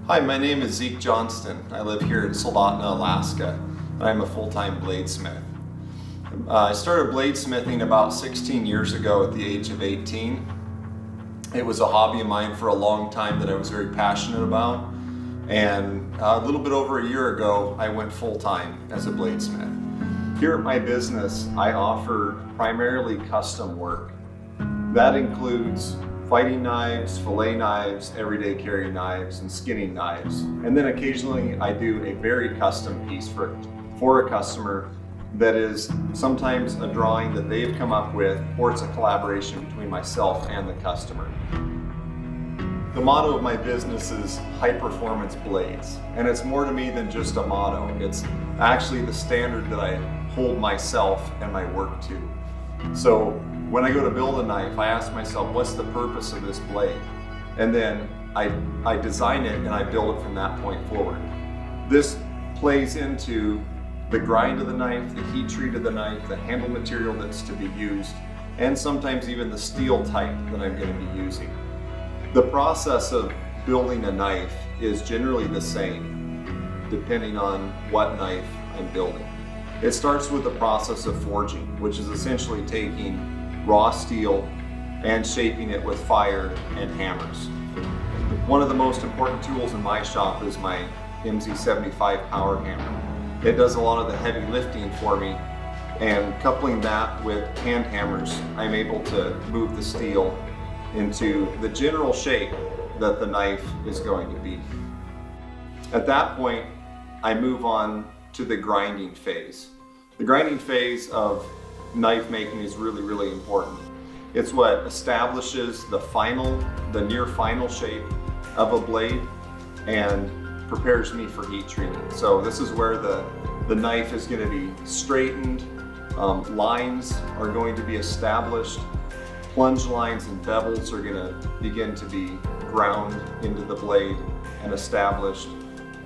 Hi, my name is Zeke Johnston. I live here in Soldotna, Alaska, and I'm a full-time bladesmith. I started bladesmithing about 16 years ago at the age of 18. It was a hobby of mine for a long time that I was very passionate about, and a little bit over a year ago I went full-time as a bladesmith. Here at my business I offer primarily custom work. That includes fighting knives, fillet knives, everyday carry knives, and skinning knives. And then occasionally I do a very custom piece for a customer that is sometimes a drawing that they've come up with, or it's a collaboration between myself and the customer. The motto of my business is high performance blades, and it's more to me than just a motto. It's actually the standard that I hold myself and my work to. So when I go to build a knife, I ask myself, what's the purpose of this blade? And then I design it and I build it from that point forward. This plays into the grind of the knife, the heat treat of the knife, the handle material that's to be used, and sometimes even the steel type that I'm going to be using. The process of building a knife is generally the same, depending on what knife I'm building. It starts with the process of forging, which is essentially taking raw steel and shaping it with fire and hammers. One of the most important tools in my shop is my MZ75 power hammer. It does a lot of the heavy lifting for me, and coupling that with hand hammers, I'm able to move the steel into the general shape that the knife is going to be. At that point, I move on to the grinding phase. The grinding phase of knife making is really important. It's what establishes the near final shape of a blade and prepares me for heat treating. So this is where the knife is going to be straightened, lines are going to be established, plunge lines and bevels are going to begin to be ground into the blade and established,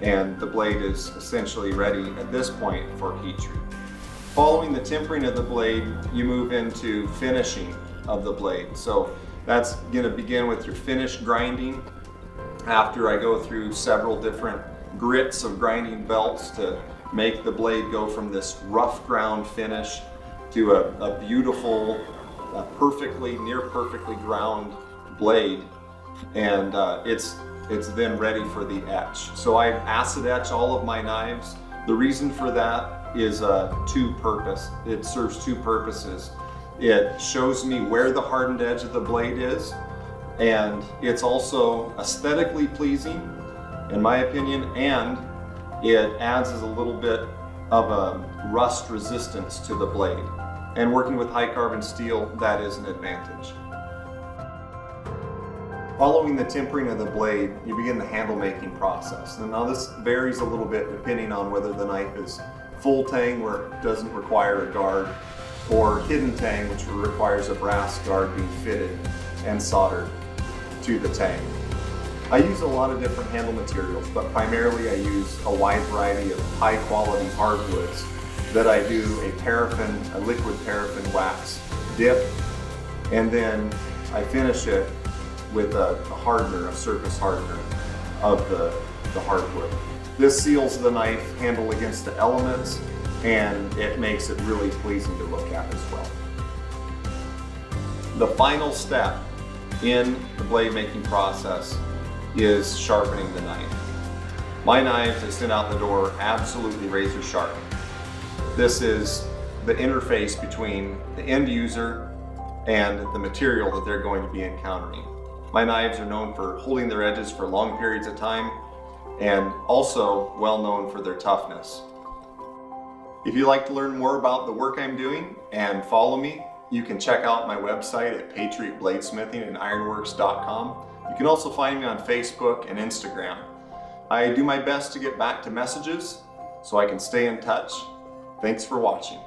and the blade is essentially ready at this point for heat treat. Following the tempering of the blade, you move into finishing of the blade. So that's going to begin with your finish grinding. After I go through several different grits of grinding belts to make the blade go from this rough ground finish to a beautiful, near perfectly ground blade, and it's then ready for the etch. So I acid etch all of my knives. The reason for that is it serves two purposes. It shows me where the hardened edge of the blade is, and it's also aesthetically pleasing, in my opinion, and it adds a little bit of a rust resistance to the blade. And working with high carbon steel, that is an advantage. Following the tempering of the blade, you begin the handle making process. And now this varies a little bit depending on whether the knife is full tang, where it doesn't require a guard, or hidden tang, which requires a brass guard being fitted and soldered to the tang. I use a lot of different handle materials, but primarily I use a wide variety of high quality hardwoods that I do a liquid paraffin wax dip, and then I finish it with a surface hardener of the hardwood. This seals the knife handle against the elements, and it makes it really pleasing to look at as well. The final step in the blade making process is sharpening the knife. My knives I send out the door absolutely razor sharp. This is the interface between the end user and the material that they're going to be encountering. My knives are known for holding their edges for long periods of time, and also well known for their toughness. If you'd like to learn more about the work I'm doing and follow me, you can check out my website at Patriot Bladesmithing and Ironworks.com. You can also find me on Facebook and Instagram. I do my best to get back to messages so I can stay in touch. Thanks for watching.